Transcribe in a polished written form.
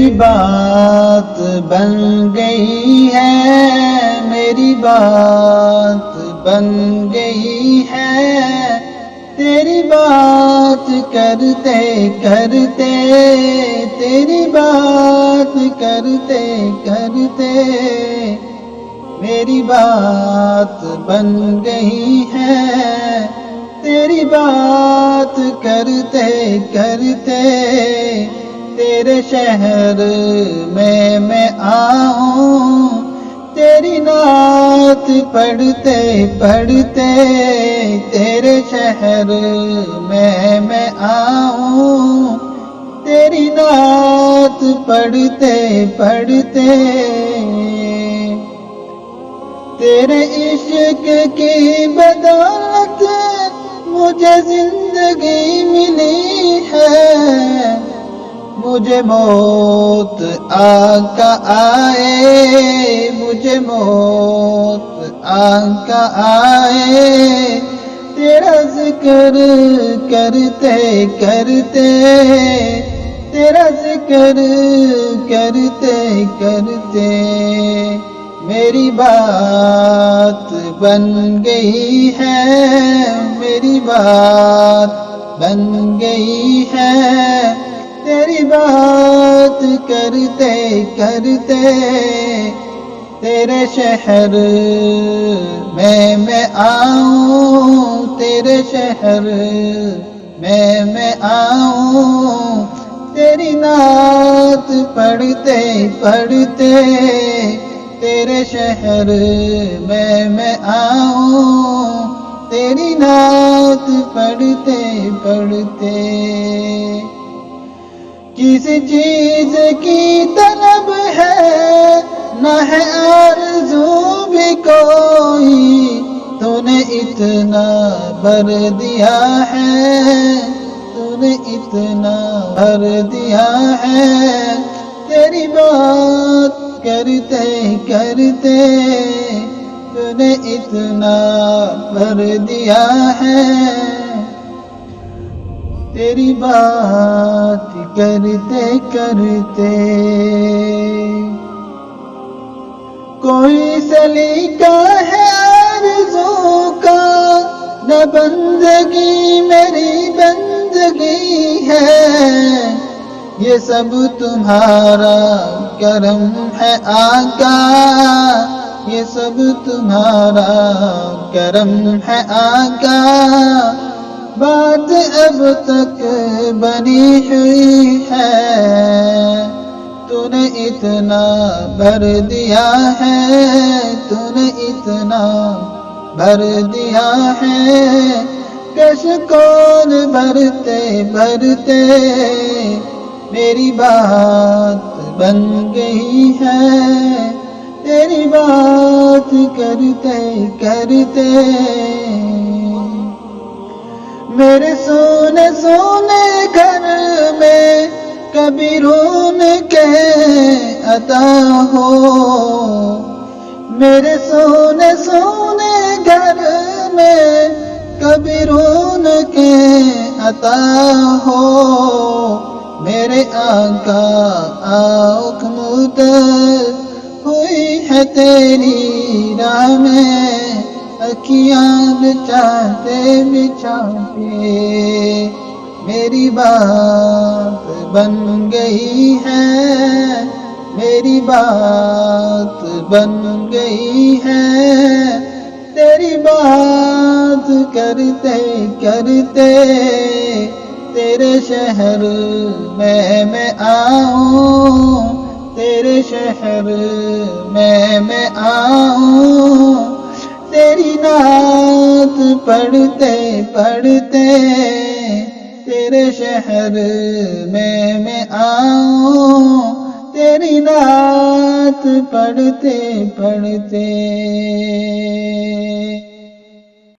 میری بات بن گئی ہے، میری بات بن گئی ہے، تیری بات کرتے کرتے، تیری بات کرتے کرتے میری بات بن گئی ہے، تیری بات کرتے کرتے تیرے شہر میں آؤں، تیری نعت پڑھتے پڑھتے تیرے شہر میں آؤں، تیری نعت پڑھتے پڑھتے تیرے عشق کی بدولت مجھے زندگی ملی ہے، مجھے موت آقا آئے، مجھے موت آقا آئے، تیرا ذکر کرتے کرتے، تیرا ذکر کرتے کرتے میری بات بن گئی ہے، میری بات بن گئی ہے، تیری بات کرتے کرتے تیرے شہر میں آؤں، تیرے شہر میں آؤں، تیری نعت پڑھتے پڑھتے تیرے شہر میں آؤں، تیری نعت پڑھتے پڑھتے کسی چیز کی طلب ہے نہ ہے آرزو بھی کوئی، تو نے اتنا بھر دیا ہے، تو نے اتنا بھر دیا ہے، تیری بات کرتے کرتے تو نے اتنا بھر دیا ہے، تیری بات کرتے کرتے کوئی سلیقہ ہے آرزو کا، نہ بندگی میری بندگی ہے، یہ سب تمہارا کرم ہے آقا، یہ سب تمہارا کرم ہے آقا، بات اب تک بنی ہوئی ہے، تو نے اتنا بھر دیا ہے، تو نے اتنا بھر دیا ہے، کش کون بھرتے بھرتے میری بات بن گئی ہے، تیری بات کرتے کرتے میرے سونے سونے گھر میں کبھی رون کے عطا ہو، میرے سونے سونے گھر میں کبھی رون کے عطا ہو، میرے آقا آنکھ مدر ہوئی ہے تیری راہ میں، اکھیاں بچاتے بچاتے میری بات بن گئی ہے، میری بات بن گئی ہے، تیری بات کرتے کرتے تیرے شہر میں آؤں، تیرے شہر میں آؤں، تیری نعت پڑھتے پڑھتے تیرے شہر میں آؤں، تیری نعت پڑھتے پڑھتے